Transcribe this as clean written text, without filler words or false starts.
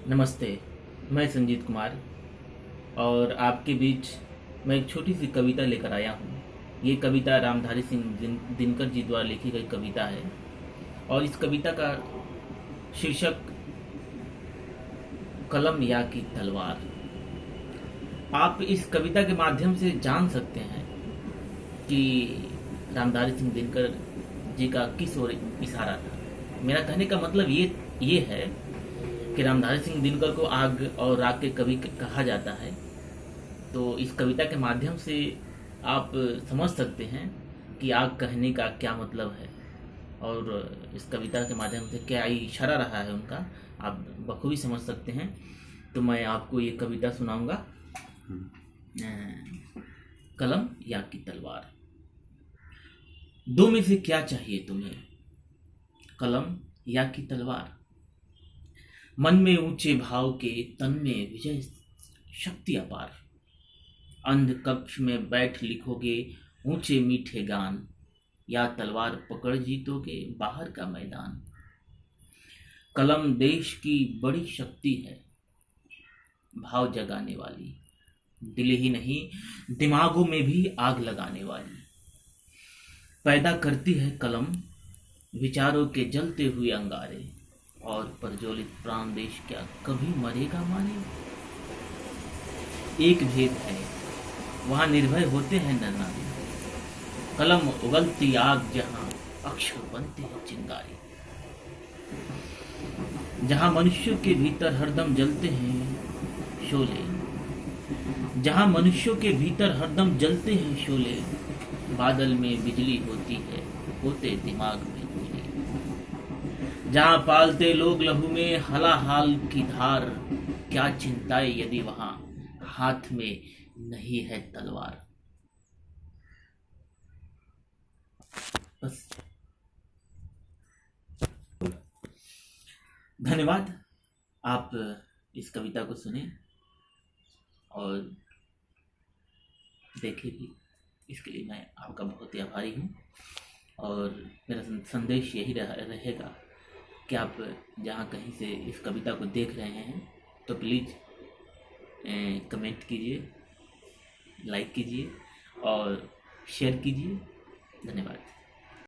नमस्ते। मैं संजीत कुमार और आपके बीच मैं एक छोटी सी कविता लेकर आया हूँ। ये कविता रामधारी सिंह दिनकर जी द्वारा लिखी गई कविता है और इस कविता का शीर्षक कलम या की तलवार। आप इस कविता के माध्यम से जान सकते हैं कि रामधारी सिंह दिनकर जी का किस ओर इशारा था। मेरा कहने का मतलब ये है कि रामधारी सिंह दिनकर को आग और राग के कवि कहा जाता है। तो इस कविता के माध्यम से आप समझ सकते हैं कि आग कहने का क्या मतलब है और इस कविता के माध्यम से क्या इशारा रहा है उनका, आप बखूबी समझ सकते हैं। तो मैं आपको ये कविता सुनाऊंगा। कलम या की तलवार। दो में से क्या चाहिए तुम्हें, कलम या की तलवार? मन में ऊंचे भाव के, तन में विजय शक्ति अपार। अंध कक्ष में बैठ लिखोगे ऊंचे मीठे गान, या तलवार पकड़ जीतोगे बाहर का मैदान। कलम देश की बड़ी शक्ति है, भाव जगाने वाली, दिल ही नहीं दिमागों में भी आग लगाने वाली। पैदा करती है कलम विचारों के जलते हुए अंगारे, और प्रज्वलित प्राण देश क्या कभी मरेगा माने। एक भेद है, वहां निर्भय होते हैं नर नारी, कलम उगलती आग जहां अक्षर बनते हैं चिंगारी। जहां मनुष्यों के भीतर हरदम जलते हैं शोले, जहां मनुष्यों के भीतर हरदम जलते हैं शोले, बादल में बिजली होती है होते दिमाग में गोली। जहां पालते लोग लहू में हलाहाल की धार, क्या चिंताएं यदि वहां हाथ में नहीं है तलवार। बस। धन्यवाद। आप इस कविता को सुने और देखे भी, इसके लिए मैं आपका बहुत ही आभारी हूँ। और मेरा संदेश यही रहेगा कि आप जहाँ कहीं से इस कविता को देख रहे हैं तो प्लीज़ कमेंट कीजिए, लाइक कीजिए और शेयर कीजिए। धन्यवाद।